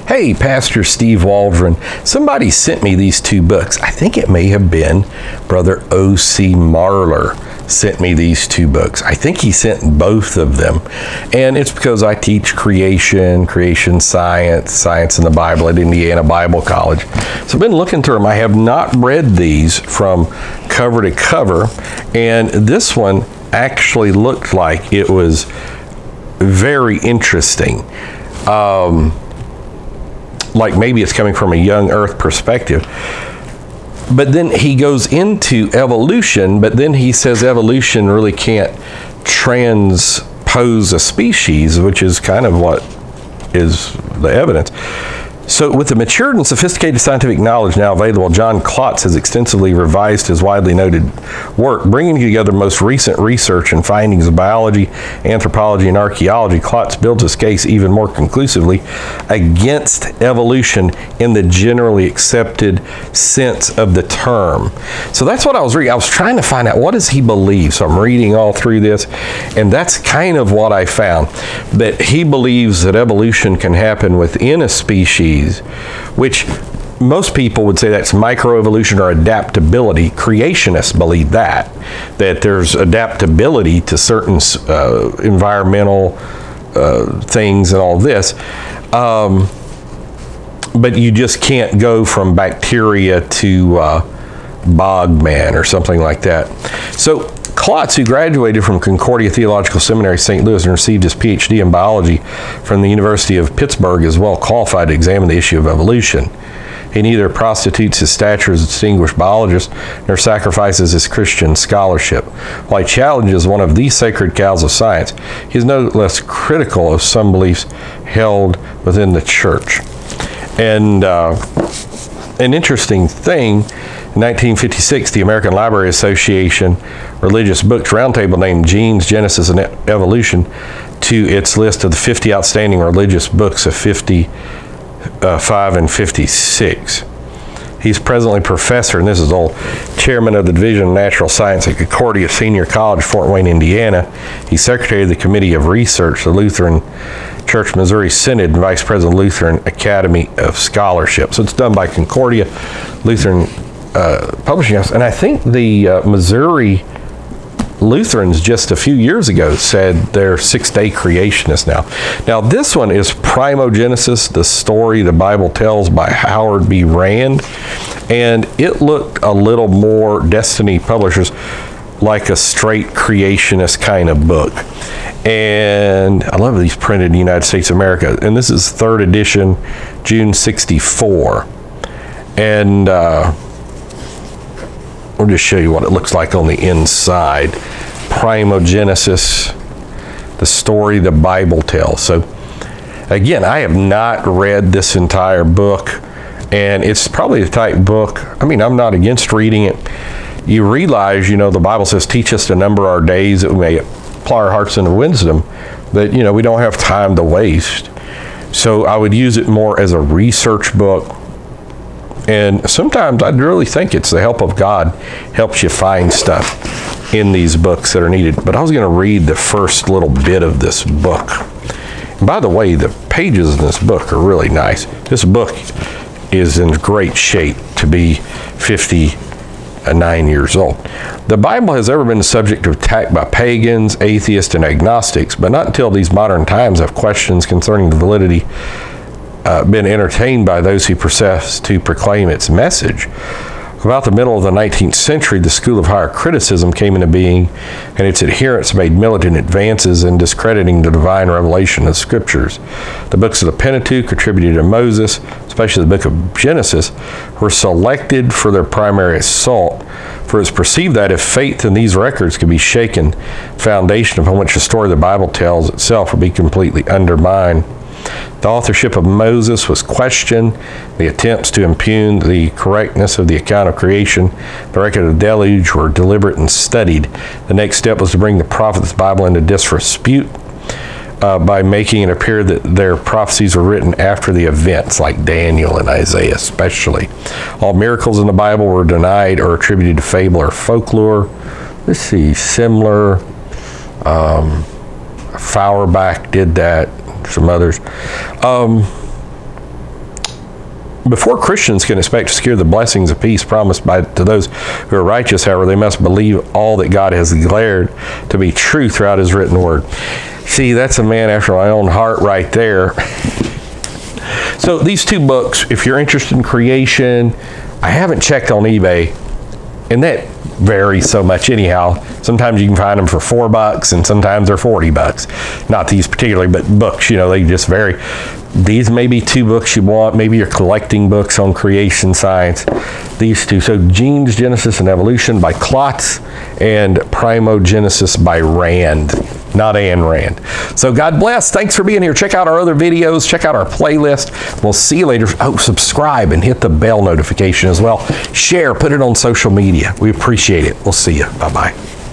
Hey, Pastor Steve Waldron, somebody sent me these two books. I think it may have been Brother O.C. Marler sent me these two books. I think he sent both of them. And it's because I teach creation science in the Bible at Indiana Bible College. So I've been looking through them. I have not read these from cover to cover. And this one actually looked like it was very interesting. Like maybe it's coming from a young earth perspective. But then he goes into evolution, but then he says evolution really can't transpose a species, which is kind of what is the evidence. So with the matured and sophisticated scientific knowledge now available, John Klotz has extensively revised his widely noted work, bringing together most recent research and findings of biology, anthropology, and archaeology. Klotz builds his case even more conclusively against evolution in the generally accepted sense of the term. So that's what I was reading. I was trying to find out, what does he believe? So I'm reading all through this, and that's kind of what I found. That he believes that evolution can happen within a species, which most people would say that's microevolution or adaptability. Creationists believe that there's adaptability to certain environmental things and all this. But you just can't go from bacteria to bogman or something like that. So Klotz, who graduated from Concordia Theological Seminary, St. Louis, and received his PhD in biology from the University of Pittsburgh, is well qualified to examine the issue of evolution. He neither prostitutes his stature as a distinguished biologist nor sacrifices his Christian scholarship. While he challenges one of the sacred cows of science, he is no less critical of some beliefs held within the church. And an interesting thing, in 1956, the American Library Association Religious Books Roundtable named Genes, Genesis, and Evolution to its list of the 50 outstanding religious books of 55 and 56. He's presently professor, and this is old, chairman of the Division of Natural Science at Concordia Senior College, Fort Wayne, Indiana. He's secretary of the Committee of Research, the Lutheran Church Missouri Synod, and vice president of the Lutheran Academy of Scholarship. So it's done by Concordia Lutheran Publishing House. And I think the Missouri Lutherans just a few years ago said they're six-day creationists now. Now this one is Primogenesis, the story the Bible tells by Howard B. Rand. And it looked a little more, Destiny Publishers, like a straight creationist kind of book. And I love these printed in the United States of America. And this is third edition, June 64. And I'll just show you what it looks like on the inside. Primogenesis, the story the Bible tells. So again, I have not read this entire book, and it's probably the type book, I mean, I'm not against reading it. You realize, the Bible says, teach us to number our days that we may apply our hearts into wisdom, but we don't have time to waste. So I would use it more as a research book. And sometimes I really think it's the help of God helps you find stuff in these books that are needed. But I was going to read the first little bit of this book. And by the way, the pages in this book are really nice. This book is in great shape to be 59 years old. The Bible has ever been the subject of attack by pagans, atheists, and agnostics, but not until these modern times have questions concerning the validity been entertained by those who profess to proclaim its message. About the middle of the 19th century, the school of higher criticism came into being, and its adherents made militant advances in discrediting the divine revelation of scriptures. The books of the Pentateuch attributed to Moses, especially the book of Genesis, were selected for their primary assault, for it's perceived that if faith in these records could be shaken, foundation upon which the story of the Bible tells itself would be completely undermined. The authorship of Moses was questioned. The attempts to impugn the correctness of the account of creation, the record of the deluge, were deliberate and studied. The next step was to bring the prophets of the Bible into disrepute by making it appear that their prophecies were written after the events, like Daniel and Isaiah especially. All miracles in the Bible were denied or attributed to fable or folklore. Let's see, similar. Fauerbach did that. Some others. Before Christians can expect to secure the blessings of peace promised to those who are righteous, however, they must believe all that God has declared to be true throughout his written word. See, that's a man after my own heart right there. So these two books, if you're interested in creation, I haven't checked on eBay, and that varies so much anyhow. Sometimes you can find them for $4 and sometimes they're $40. Not these particularly, but books, they just vary. These may be two books you want. Maybe you're collecting books on creation science. These two. So Genes, Genesis, and Evolution by Klotz and Primogenesis by Rand. Not Ayn Rand. So God bless. Thanks for being here. Check out our other videos. Check out our playlist. We'll see you later. Oh, subscribe and hit the bell notification as well. Share. Put it on social media. We appreciate it. We'll see you. Bye-bye.